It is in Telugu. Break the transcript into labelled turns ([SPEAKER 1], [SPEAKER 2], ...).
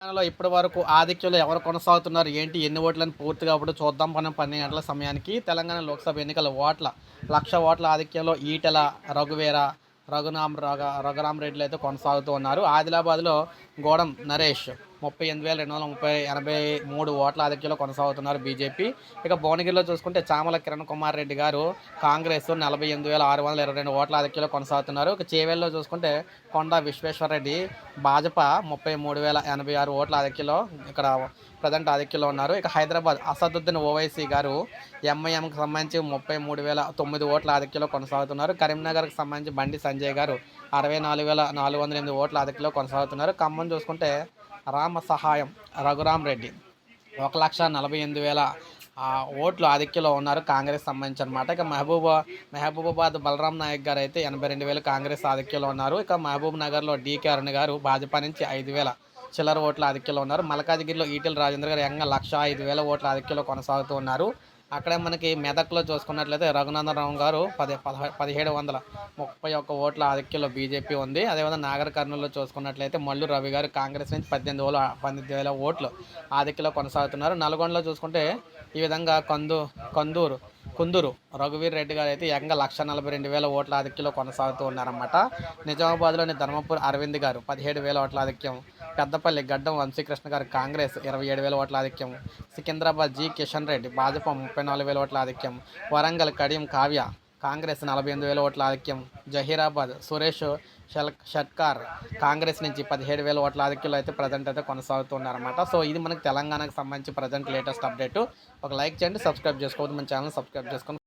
[SPEAKER 1] తెలంగాణలో ఇప్పటి వరకు ఆధిక్యంలో ఎవరు కొనసాగుతున్నారు ఏంటి ఎన్ని ఓట్లని పూర్తిగా అప్పుడు చూద్దాం మనం 12 గంటల సమయానికి తెలంగాణ లోక్సభ ఎన్నికల ఓట్ల 1,00,000 ఓట్ల ఆధిక్యంలో ఈటెల రఘువీర రఘురామరెడ్డిలు అయితే కొనసాగుతూ ఉన్నారు. ఆదిలాబాద్లో గోడం నరేష్ 38,283 ఓట్ల ఆధిక్యంలో కొనసాగుతున్నారు బీజేపీ. ఇక భువనగిరిలో చూసుకుంటే చామల కిరణ్ కుమార్ రెడ్డి గారు కాంగ్రెస్ 48,622 ఓట్ల ఆధిక్యంలో కొనసాగుతున్నారు. ఇక చేవెల్లో చూసుకుంటే కొండా విశ్వేశ్వరరెడ్డి భాజపా 33,086 ఓట్ల ఆధిక్యంలో ఇక్కడ ప్రజెంట్ ఆధిక్యంలో ఉన్నారు. ఇక హైదరాబాద్ అసదుద్దీన్ ఓవైసీ గారు ఎంఐఎంకి సంబంధించి 33,009 ఓట్ల ఆధిక్యంలో కొనసాగుతున్నారు. కరీంనగర్కి సంబంధించి బండి సంజయ్ గారు 64,408 ఓట్ల ఆధిక్యంలో కొనసాగుతున్నారు. ఖమ్మం చూసుకుంటే రామ సహాయం రఘురామ్ రెడ్డి 1,48,000 ఓట్లు ఆధిక్యంలో ఉన్నారు కాంగ్రెస్ సంబంధించి అనమాట. ఇక మహబూబాబాద్ బలరాం నాయక్ గారు అయితే 82,000 కాంగ్రెస్ ఆధిక్యంలో ఉన్నారు. ఇక మహబూబ్ నగర్లో డీకే అరుణ్ గారు భాజపా నుంచి 5,000 చిల్లర ఓట్ల ఆధిక్యంలో ఉన్నారు. మల్కాజిగిరిలో ఈటెల రాజేంద్ర గారు 1,05,000 ఓట్ల ఆధిక్యంలో కొనసాగుతూ ఉన్నారు. అక్కడే మనకి మెదక్లో చూసుకున్నట్లయితే రఘునందనరావు గారు 1,731 ఓట్ల ఆధిక్యంలో బీజేపీ ఉంది. అదేవిధంగా నాగర్ కర్నూలులో చూసుకున్నట్లయితే మల్లు రవి గారు కాంగ్రెస్ నుంచి 18,000 ఓట్లు ఆధిక్యంలో కొనసాగుతున్నారు. నల్గొండలో చూసుకుంటే ఈ విధంగా కుందూరు రఘువీర్ రెడ్డి గారు అయితే 1,42,000 ఓట్ల ఆధిక్యంలో కొనసాగుతూ ఉన్నారన్నమాట. నిజామాబాద్లోని ధర్మపూర్ అరవింద్ గారు 17,000 ఓట్ల ఆధిక్యం. పెద్దపల్లి గడ్డం వంశీకృష్ణ గారు కాంగ్రెస్ 27,000 ఓట్ల ఆధిక్యం. సికింద్రాబాద్ జి కిషన్ రెడ్డి భాజపా 34,000 ఓట్ల ఆధిక్యం. వరంగల్ కడియం కావ్య కాంగ్రెస్ 48,000 ఓట్ల ఆధిక్యం. జహీరాబాద్ సురేష్ షట్కార్ కాంగ్రెస్ నుంచి 17,000 ఓట్ల ఆధిక్యంలో అయితే ప్రజెంట్ అయితే కొనసాగుతున్నారన్నమాట. సో ఇది మనకి తెలంగాణకు సంబంధించి ప్రజెంట్ లేటెస్ట్ అప్డేట్. ఒక లైక్ చేయండి, సబ్స్క్రైబ్ చేసుకోవద్దు, మన ఛానల్ సబ్స్క్రైబ్ చేసుకొని